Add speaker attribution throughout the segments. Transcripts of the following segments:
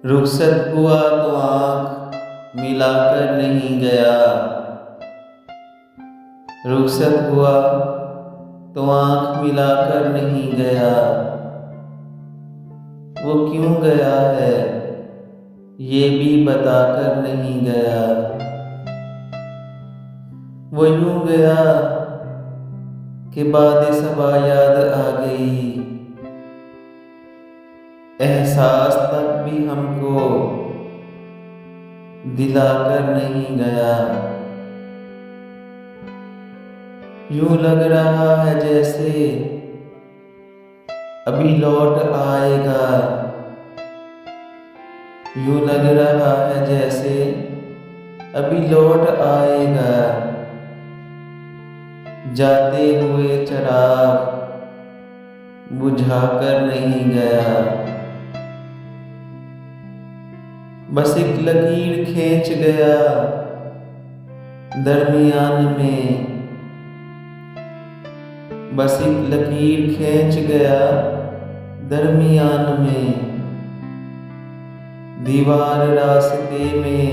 Speaker 1: रुखसत हुआ तो आँख मिलाकर नहीं गया। रुखसत हुआ तो आँख मिलाकर नहीं गया। वो क्यों गया है ये भी बताकर नहीं गया। वो यूं गया कि बातें सबा याद आ गई। एहसास तक भी हमको दिलाकर नहीं गया। यूं लग रहा है जैसे अभी लौट आएगा। यूं लग रहा है जैसे अभी लौट आएगा। जाते हुए चिराग बुझाकर नहीं गया। बस एक लकीर खींच गया दरमियान में। बस एक लकीर खींच गया दरमियान में। दीवार रास्ते में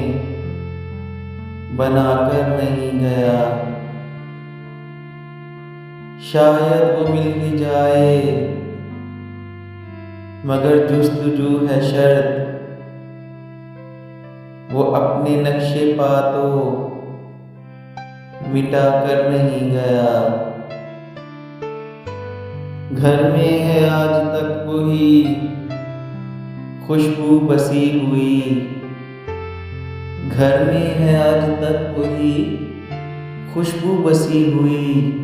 Speaker 1: बनाकर नहीं गया। शायद वो मिल ही जाए मगर जुस्तजू है शर्त। वो अपने नक्शे पा तो मिटा कर नहीं गया। घर में है आज तक वही खुशबू बसी हुई। घर में है आज तक वही खुशबू बसी हुई।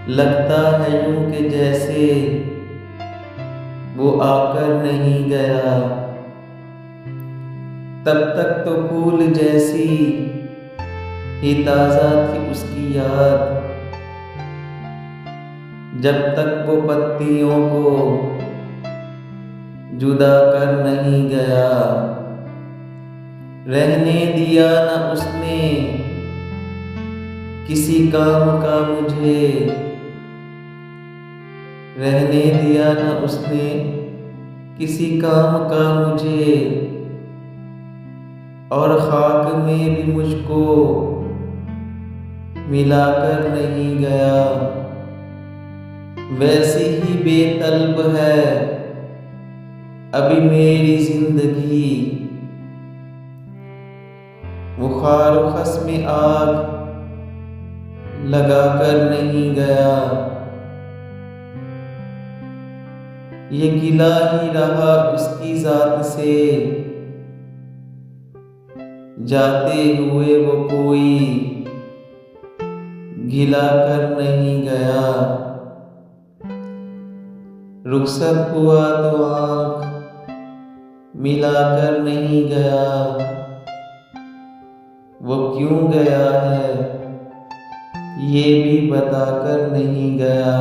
Speaker 1: लगता है यूं के जैसे वो आकर नहीं गया। तब तक तो फूल जैसी ही ताजा थी उसकी याद। जब तक वो पत्तियों को जुदा कर नहीं गया। रहने दिया ना उसने किसी काम का मुझे। रहने दिया ना उसने किसी काम का मुझे। और खाक में भी मुझको मिलाकर नहीं गया। वैसी ही बेतलब है अभी मेरी जिंदगी। वो खारुखस में आग लगाकर नहीं गया। ये गिला ही रहा उसकी जात से। जाते हुए वो कोई गिला कर नहीं गया। रुखसत हुआ तो आँख मिलाकर नहीं गया। वो क्यों गया है ये भी बताकर नहीं गया।